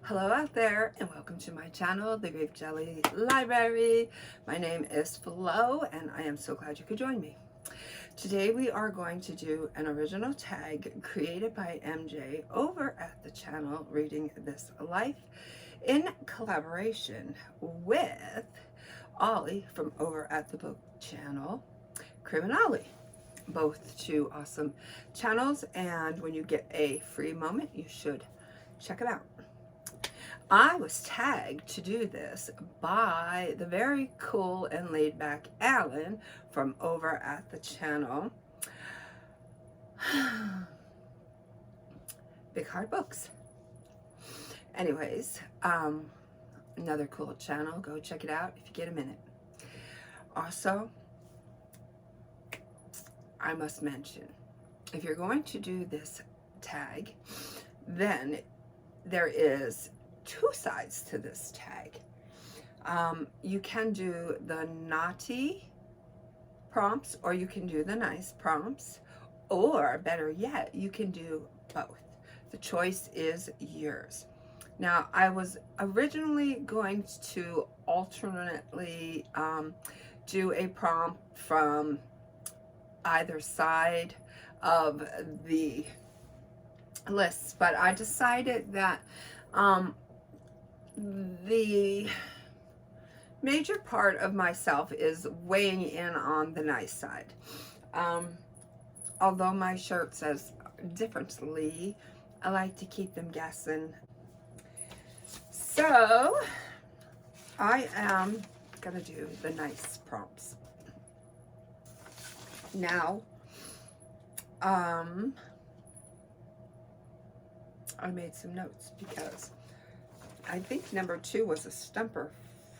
Hello out there and welcome to my channel, the Grape Jelly Library. My name is Flo and I am so glad you could join me. Today we are going to do an original tag created by MJ over at the channel Reading This Life in collaboration with Ollie from over at the book channel CriminOlly. Both two awesome channels, and when you get a free moment you should check them out. I was tagged to do this by the very cool and laid back Alan from over at the channel Big Hard Books. Anyways, another cool channel. Go check it out if you get a minute. Also, I must mention, if you're going to do this tag, then there is two sides to this tag. You can do the naughty prompts, or you can do the nice prompts, or better yet, you can do both. The choice is yours. Now, I was originally going to alternately do a prompt from either side of the lists, but I decided that the major part of myself is weighing in on the nice side. Although my shirt says differently, I like to keep them guessing. So I am gonna do the nice prompts. Now, I made some notes because I think number 2 was a stumper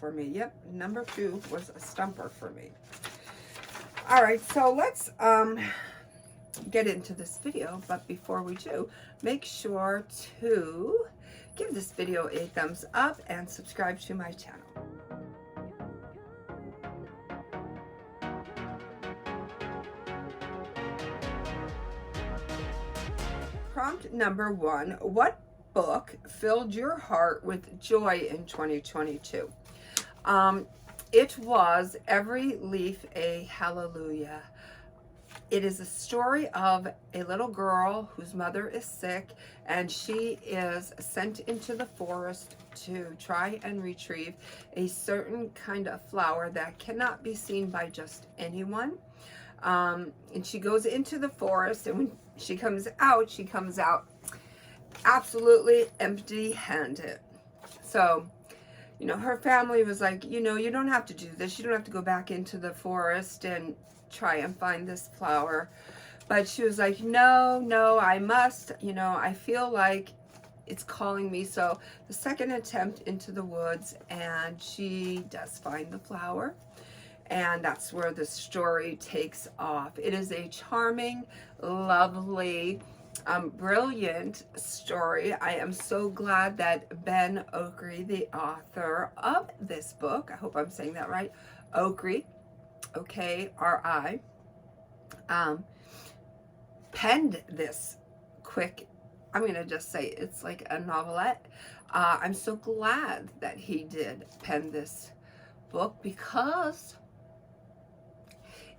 for me. Yep, number 2 was a stumper for me. All right, so let's get into this video. But before we do, make sure to give this video a thumbs up and subscribe to my channel. Prompt number 1, what book filled your heart with joy in 2022? It was Every Leaf a Hallelujah. It is a story of a little girl whose mother is sick, and she is sent into the forest to try and retrieve a certain kind of flower that cannot be seen by just anyone. And she goes into the forest, and when she comes out absolutely empty-handed. So, you know, her family was like, you know, you don't have to do this. You don't have to go back into the forest and try and find this flower. But she was like, no, I must, you know, I feel like it's calling me. So the second attempt into the woods, and she does find the flower. And that's where the story takes off. It is a charming, lovely, brilliant story. I am so glad that Ben Okri, the author of this book, I hope I'm saying that right, Okri, O-K-R-I, penned this quick, I'm going to just say it's like a novelette. I'm so glad that he did pen this book because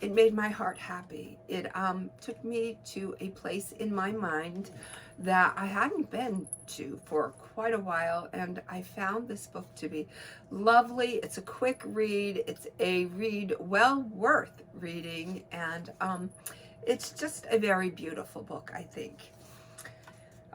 it made my heart happy. It took me to a place in my mind that I hadn't been to for quite a while, and I found this book to be lovely. It's a quick read. It's a read well worth reading, and it's just a very beautiful book, I think.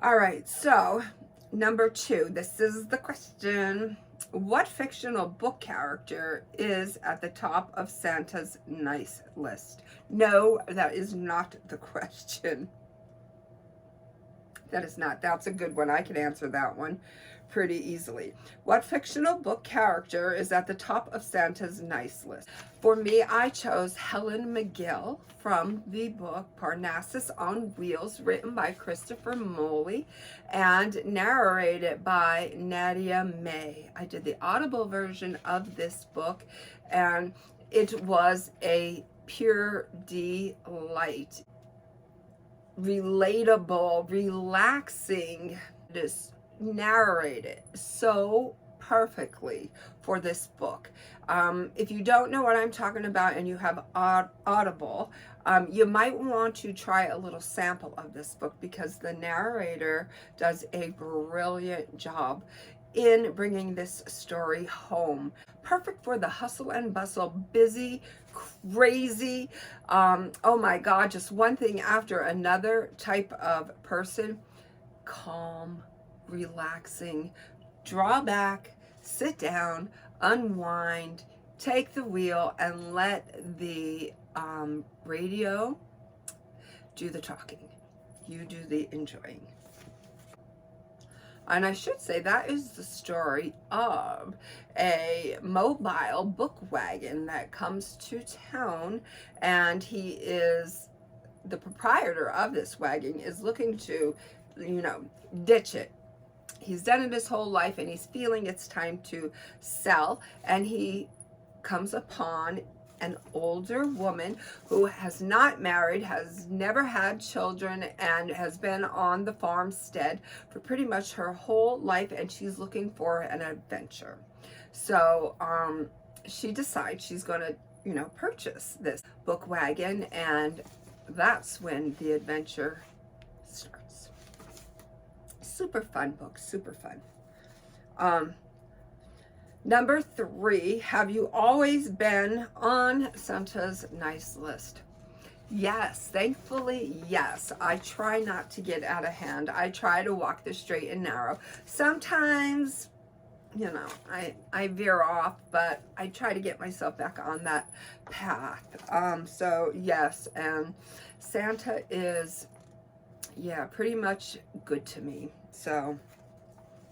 All right, so number 2, this is the question. What fictional book character is at the top of Santa's nice list? No, that is not the question. That is not. That's a good one. I can answer that one pretty easily. What fictional book character is at the top of Santa's nice list? For me, I chose Helen McGill from the book Parnassus on Wheels, written by Christopher Moley and narrated by Nadia May. I did the Audible version of this book, and it was a pure delight. Relatable, relaxing, just narrated so perfectly for this book. If you don't know what I'm talking about and you have Audible, you might want to try a little sample of this book, because the narrator does a brilliant job in bringing this story home. Perfect for the hustle and bustle, busy, crazy, oh my God, just one thing after another type of person. Calm, relaxing, draw back, sit down, unwind, take the wheel, and let the radio do the talking. You do the enjoying. And I should say that is the story of a mobile book wagon that comes to town, and he is, the proprietor of this wagon is looking to, ditch it. He's done it his whole life and he's feeling it's time to sell, and he comes upon an older woman who has not married, has never had children, and has been on the farmstead for pretty much her whole life, and she's looking for an adventure. So she decides she's going to, purchase this book wagon, and that's when the adventure starts. Super fun book, super fun. Number 3, have you always been on Santa's nice list? Yes, thankfully, yes. I try not to get out of hand. I try to walk the straight and narrow. Sometimes, I veer off, but I try to get myself back on that path. So yes, and Santa is, pretty much good to me. So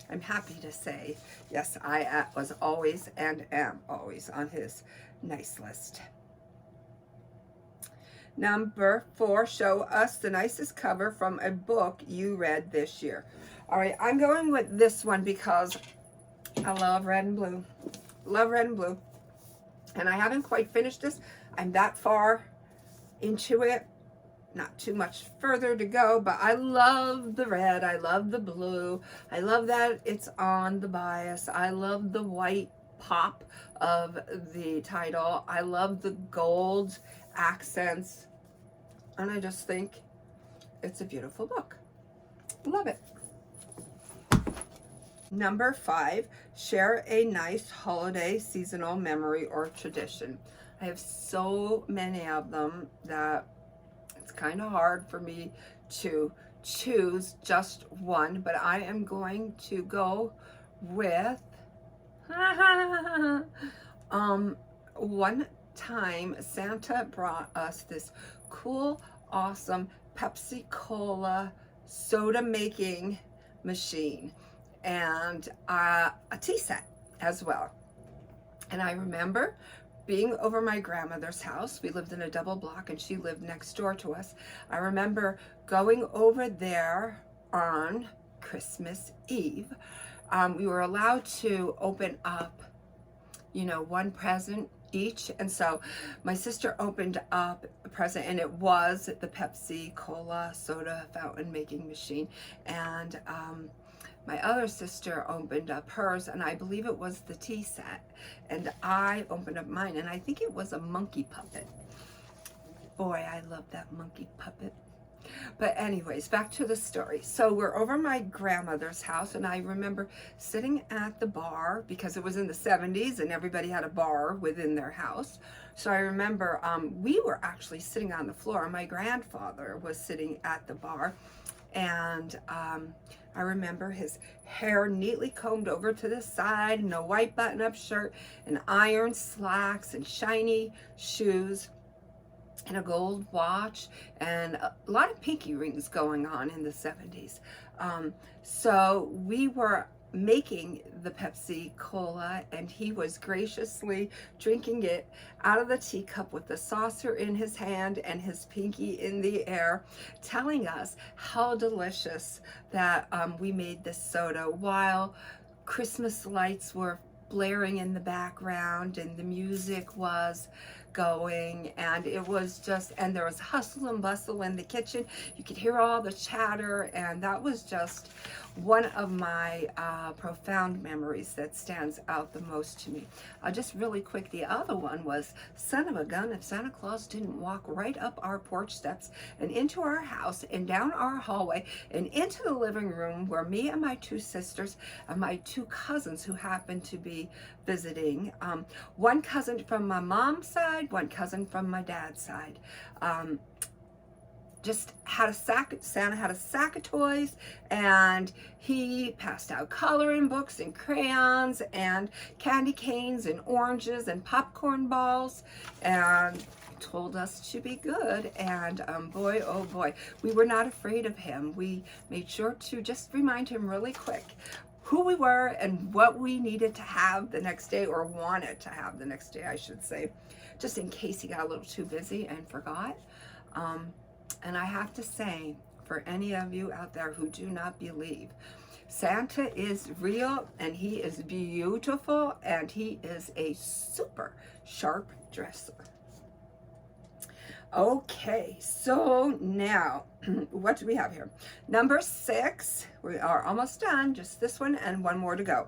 I'm happy to say, yes, I was always and am always on his nice list. Number 4, show us the nicest cover from a book you read this year. All right, I'm going with this one because I love red and blue. Love red and blue. And I haven't quite finished this. I'm that far into it. Not too much further to go, but I love the red. I love the blue. I love that it's on the bias. I love the white pop of the title. I love the gold accents. And I just think it's a beautiful book. Love it. Number 5, share a nice holiday seasonal memory or tradition. I have so many of them that it's kind of hard for me to choose just one, but I am going to go with one time Santa brought us this cool, awesome Pepsi Cola soda making machine, and a tea set as well. And I remember being over my grandmother's house. We lived in a double block and she lived next door to us. I remember going over there on Christmas Eve. We were allowed to open up, one present each. And so my sister opened up a present, and it was the Pepsi Cola soda fountain making machine. And my other sister opened up hers, and I believe it was the tea set. And I opened up mine, and I think it was a monkey puppet. Boy, I love that monkey puppet. But anyways, back to the story. So we're over my grandmother's house, and I remember sitting at the bar, because it was in the 70s and everybody had a bar within their house. So I remember we were actually sitting on the floor. My grandfather was sitting at the bar, and I remember his hair neatly combed over to the side, and a white button-up shirt, and iron slacks, and shiny shoes, and a gold watch, and a lot of pinky rings going on in the 70s. So we were making the Pepsi Cola, and he was graciously drinking it out of the teacup with the saucer in his hand and his pinky in the air, telling us how delicious that we made this soda while Christmas lights were blaring in the background and the music was going, and it was just, and there was hustle and bustle in the kitchen. You could hear all the chatter, and that was just one of my profound memories that stands out the most to me. Just really quick, the other one was, son of a gun, if Santa Claus didn't walk right up our porch steps and into our house and down our hallway and into the living room where me and my two sisters and my two cousins who happened to be visiting, one cousin from my mom's side, one cousin from my dad's side, just had a sack, Santa had a sack of toys, and he passed out coloring books and crayons and candy canes and oranges and popcorn balls, and told us to be good. And boy, oh boy, we were not afraid of him. We made sure to just remind him really quick who we were and what we needed to have the next day, or wanted to have the next day, I should say, just in case he got a little too busy and forgot. And I have to say, for any of you out there who do not believe, Santa is real, and he is beautiful, and he is a super sharp dresser. Okay, so now, what do we have here? Number 6, we are almost done, just this one and one more to go.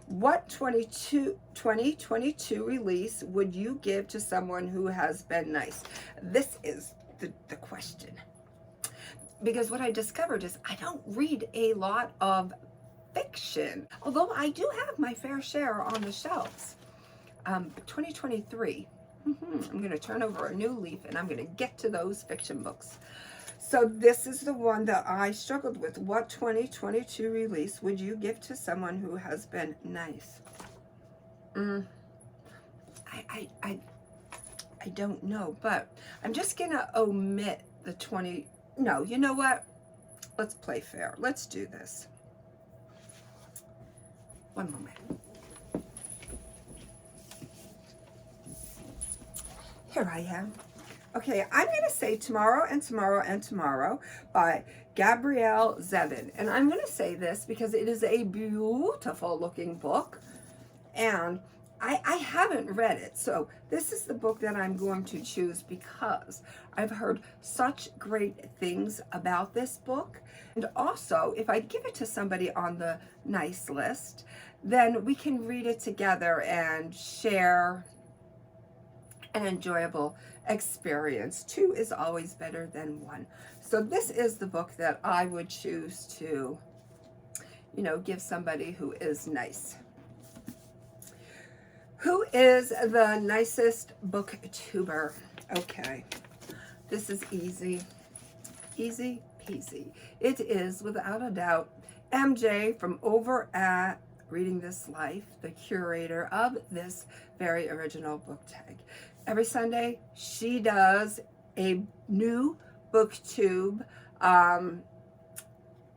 What 2022 release would you give to someone who has been nice? This is the question. Because what I discovered is I don't read a lot of fiction, although I do have my fair share on the shelves. 2023, I'm going to turn over a new leaf, and I'm going to get to those fiction books. So this is the one that I struggled with. What 2022 release would you give to someone who has been nice? I don't know, but I'm just going to omit the 20. No, you know what? Let's play fair. Let's do this. One moment. Here I am. Okay, I'm going to say Tomorrow and Tomorrow and Tomorrow by Gabrielle Zevin. And I'm going to say this because it is a beautiful looking book, and I haven't read it, so this is the book that I'm going to choose because I've heard such great things about this book. And also, if I give it to somebody on the nice list, then we can read it together and share an enjoyable experience. 2 is always better than 1. So this is the book that I would choose to, give somebody who is nice. Who is the nicest booktuber? Okay, this is easy. Easy peasy. It is, without a doubt, MJ from over at Reading This Life, the curator of this very original book tag. Every Sunday, she does a new booktube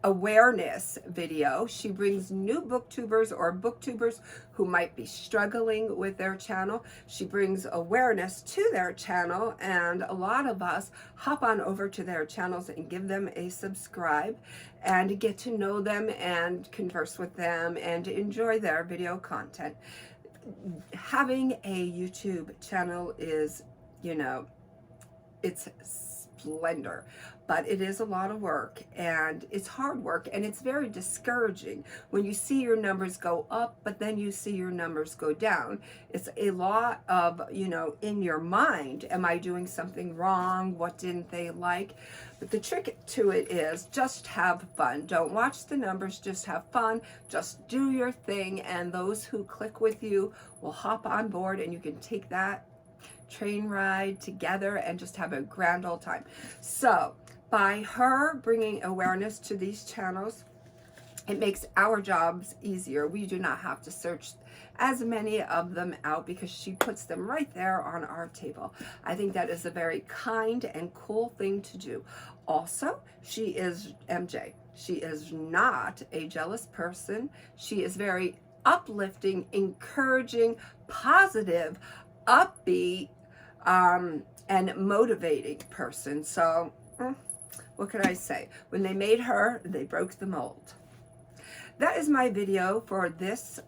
awareness video. She brings new booktubers or booktubers who might be struggling with their channel. She brings awareness to their channel, and a lot of us hop on over to their channels and give them a subscribe and get to know them and converse with them and enjoy their video content. Having a YouTube channel is, it's splendor, but it is a lot of work, and it's hard work, and it's very discouraging when you see your numbers go up, but then you see your numbers go down. It's a lot of, in your mind, am I doing something wrong? What didn't they like? But the trick to it is just have fun. Don't watch the numbers, just have fun. Just do your thing, and those who click with you will hop on board, and you can take that train ride together and just have a grand old time. So by her bringing awareness to these channels, it makes our jobs easier. We do not have to search as many of them out because she puts them right there on our table. I think that is a very kind and cool thing to do. Also, she is MJ. She is not a jealous person. She is very uplifting, encouraging, positive, upbeat, and motivating person. So what could I say? When they made her, they broke the mold. That is my video for this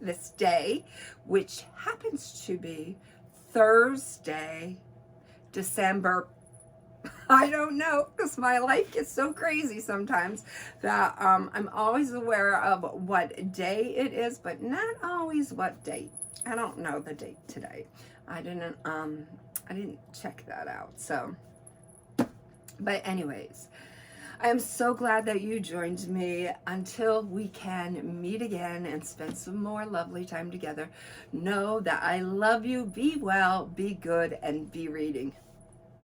this day, which happens to be Thursday, December, I don't know, because my life gets so crazy sometimes that I'm always aware of what day it is, but not always what date. I don't know the date today. I didn't check that out. So, but anyways, I am so glad that you joined me. Until we can meet again and spend some more lovely time together, know that I love you. Be well, be good, and be reading.